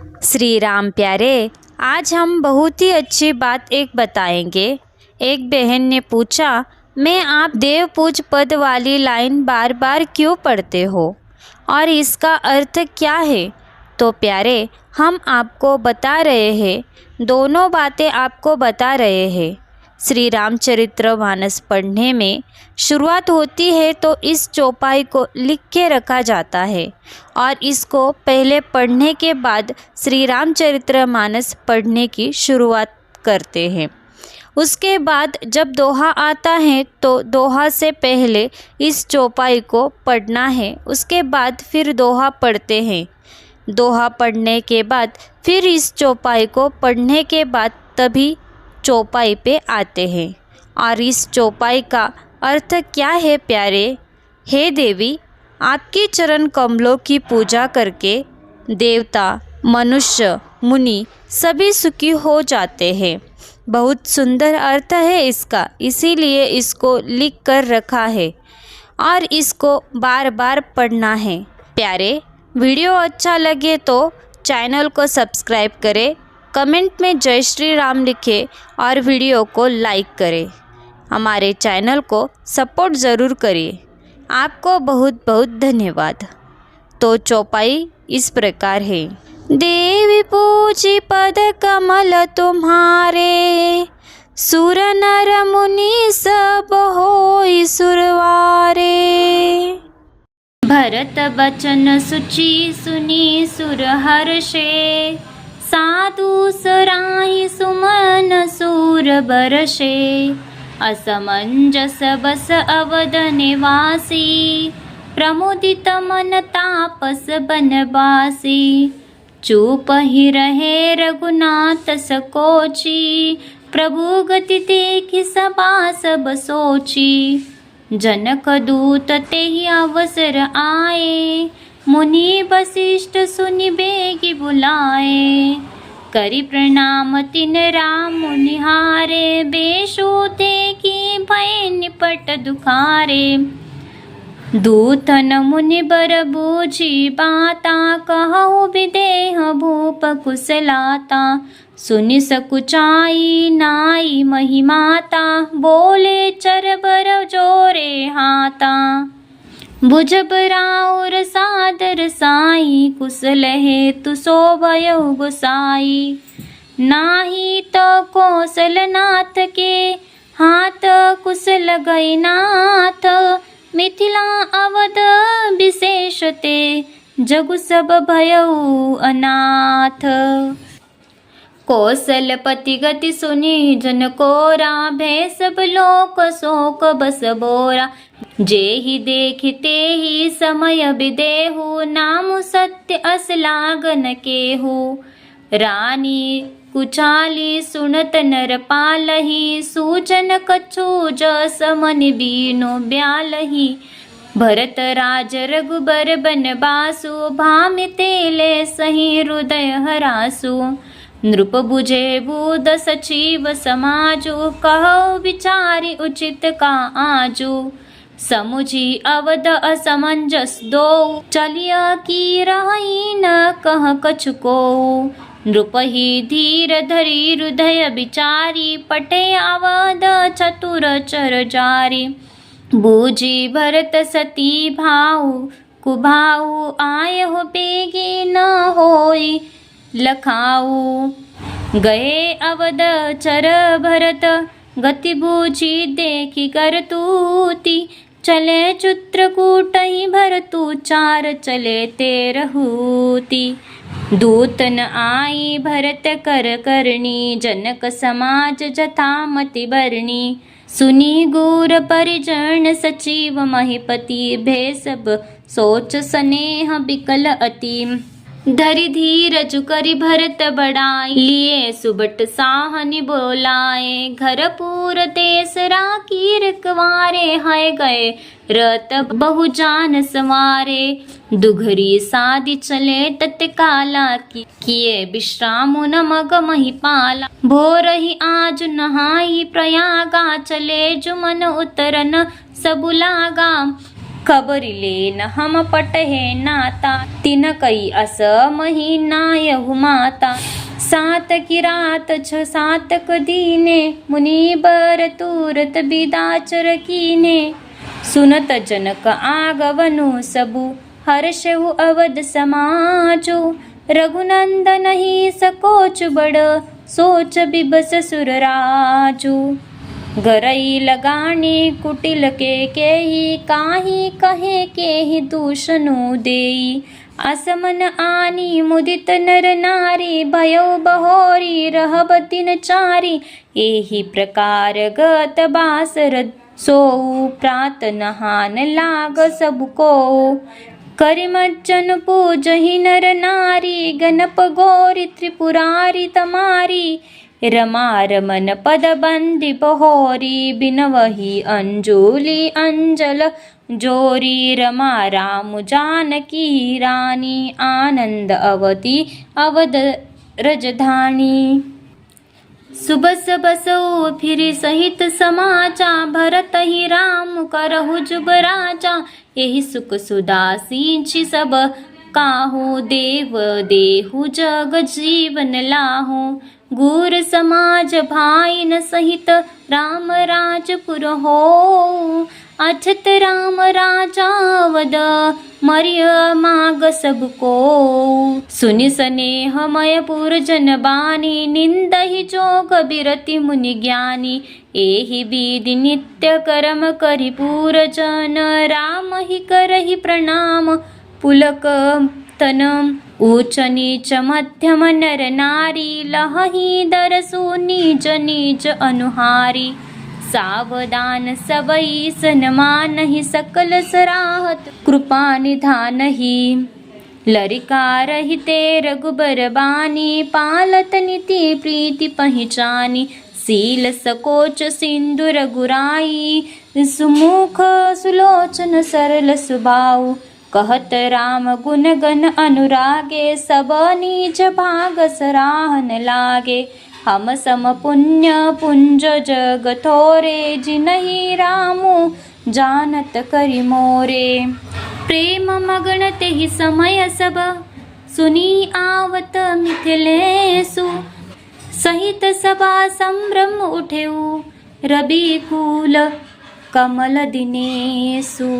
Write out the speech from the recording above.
श्री राम प्यारे, आज हम बहुत ही अच्छी बात एक बताएंगे। एक बहन ने पूछा, मैं आप देव पूज पद वाली लाइन बार बार क्यों पढ़ते हो और इसका अर्थ क्या है? तो प्यारे, हम आपको बता रहे हैं, दोनों बातें आपको बता रहे हैं। श्री रामचरितमानस पढ़ने में शुरुआत होती है तो इस चौपाई को लिख के रखा जाता है और इसको पहले पढ़ने के बाद श्री रामचरितमानस पढ़ने की शुरुआत करते हैं। उसके बाद जब दोहा आता है तो दोहा से पहले इस चौपाई को पढ़ना है, उसके बाद फिर दोहा पढ़ते हैं। दोहा पढ़ने के बाद फिर इस चौपाई को पढ़ने के बाद तभी चौपाई पे आते हैं। और इस चौपाई का अर्थ क्या है प्यारे? हे देवी, आपके चरण कमलों की पूजा करके देवता, मनुष्य, मुनि सभी सुखी हो जाते हैं। बहुत सुंदर अर्थ है इसका, इसीलिए इसको लिख कर रखा है और इसको बार बार पढ़ना है। प्यारे, वीडियो अच्छा लगे तो चैनल को सब्सक्राइब करें, कमेंट में जय श्री राम लिखें और वीडियो को लाइक करें। हमारे चैनल को सपोर्ट ज़रूर करिए। आपको बहुत बहुत धन्यवाद। तो चौपाई इस प्रकार है। देवी पूजी पद कमल तुम्हारे, सुर नर मुनि सब होई सुरवारे। भरत बचन सुचि सुनी सुर हर्षे, साधु सराहि सुमन सूर बरसे। असमंजस बस अवध निवासी, प्रमुदित मन तापस बनवासी। चुप ही रहे रघुनाथ सकोची, प्रभु गति देखि सभा सब सोची। जनक दूत तेहि अवसर आए, मुनि वशिष्ठ सुनि बेगी बुलाए। करि प्रणाम तिन राम मुनिहारे, बेशु देखि भय निपट दुखारे। दूतन मुनि बर बूझी बाता, कहु विदेह भूप कुशलाता। सुनि सकुचाई नाई महिमाता, बोले चरबर जोरे हाता। बुझब राउर सादर साई, कुशल हेतु शोभयउ गोसाई। नाही तो कौशलनाथ के, हाथ कुशल गई नाथ। मिथिला अवध विशेषते, जगु सब भयउ अनाथ। कौशलपति गति सुनी जन कोरा, भय सब लोक शोक बस बोरा। जेहि देखते ही समय विदेहु, नामु सत्य अस लागन केहु। रानी कुचाली सुनत नर पालही, सूजन कछु जस मन बीनो ब्यालही। भरत राज रघुबर बनबासु, भामि तेले सही हृदय हरासु। नृप बुझे बूद सचिव समाजु, कहो विचारि उचित का आजु। समुझी अवध असमंजस दो, चलिया की रही न कह कछु को। नृप ही धीर धरी हृदय विचारी, पटे अवध चतुर चर जारी। बूझी भरत सती भाऊ कुभाऊ, आय हो बेगी न होई लखाऊ। गए अवध चर भरत, गति बूझी देखी करतूती। चले चित्रकूट ही भरतु, चार चले तेरहूती। दूतन आई भरत कर करनी, जनक समाज जथामति बरनी। सुनी गूर परिजन सचिव महिपति, भय सब सोच स्नेह बिकल अति। धरि धीरज करि भरत बड़ाई, लिए सुबट साहनि बोलाए। घर पूर देश राखी रखवारे, है गए रत बहु जान सवारे। दुघरी सादि चले तत्काला, किए विश्राम न मग महिपाला। भोर ही आज नहाई प्रयागा, चले जुमन उतरन सबुलागा। खबरिले न हम पटहे नाता, तिन कई अस महीना यहु माता। सात की रात 6 दीने, मुनि बर तुरत बिदाचर कीने। सुनत जनक आगवनु सबु, हर्षहु अवध समाजो। रघुनंदन ही सकोच बड़, सोच बिबस सुर राजू। गरई लगाने कुटिल के ही, काही कहे के ही दूषणु देई। असमन आनी मुदित नर नारी, भयो बहोरी रहब दिन चारी। एही प्रकार गत बासर, सोऊ प्रात नहान लाग सबको। करिमज्जन पूजहि नर नारी, गणप गौरी त्रिपुरारी तमारी। रमा रमन पद बंदी बहोरी, बिनवही अंजुली अंजल जोरी। रमा राम जानकी रानी, आनंद अवती अवध रजधानी। सुबस बसो फिर सहित समाचा, भरत ही राम करहु जुब राजा। एहि सुख सुदासी सब काहू, देव देहु जग जीवन लाहू। गुर समाज भाई न सहित, राम राजपुर हो। अछत राम राजा वद, मरिय माग सबको। सुनि स्नेहमय पुर जन बानी, निंदहि जोग बिरति मुनि ज्ञानी। एहि विधि नित्य कर्म करि पुर जन, राम ही करहि प्रणाम पुलक तन। ऊच नीच मध्यम नर नारी, लहहि दरसु निज निज अनुहारी। सावधान सबई सनमानहि, सकल सराहत कृपा निधानहि। लरिकार हिते रघुबर बानी, पालत नीति प्रीति पहिचानी। सील सकोच सिंधु रघुराई, सुमुख सुलोचन सरल सुभाऊ। कहत राम गुण गण अनुरागे, सब नीच भाग सराहन लागे। हम सम पुण्य पुंज जग थोरे, जिनहि रामु जानत करि मोरे। प्रेम मगन तेहि समय सब, सुनी आवत मिथिलेसु। सहित सभा संभ्रम उठेउ, रवि कुल कमल दिनेसु।